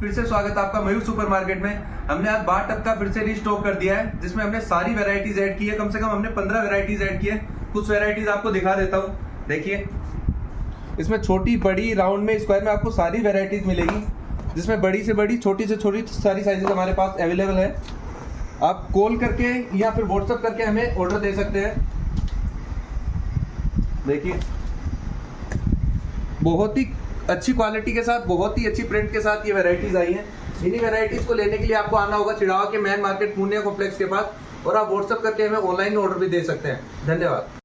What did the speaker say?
फिर से स्वागत है आपका मयूर सुपरमार्केट में। हमने आज 12 टब का फिर से रीस्टॉक कर दिया है, जिसमें हमने सारी वैरायटीज ऐड की है। कम से कम हमने 15 वैरायटीज ऐड की है। कुछ वैरायटीज आपको दिखा देता हूँ। देखिए, इसमें छोटी बड़ी राउंड में स्क्वायर में आपको सारी वैरायटीज मिलेगी, जिसमें बड़ी से बड़ी छोटी से छोटी सारी साइजेस हमारे पास अवेलेबल है। आप कॉल करके या फिर व्हाट्सएप करके हमें ऑर्डर दे सकते हैं। देखिए, बहुत ही अच्छी क्वालिटी के साथ, बहुत ही अच्छी प्रिंट के साथ ये वैरायटीज आई हैं। इन्हीं वैरायटीज को लेने के लिए आपको आना होगा चिड़ावा के मेन मार्केट पूर्णिया कॉम्प्लेक्स के पास, और आप व्हाट्सएप करके हमें ऑनलाइन ऑर्डर भी दे सकते हैं। धन्यवाद।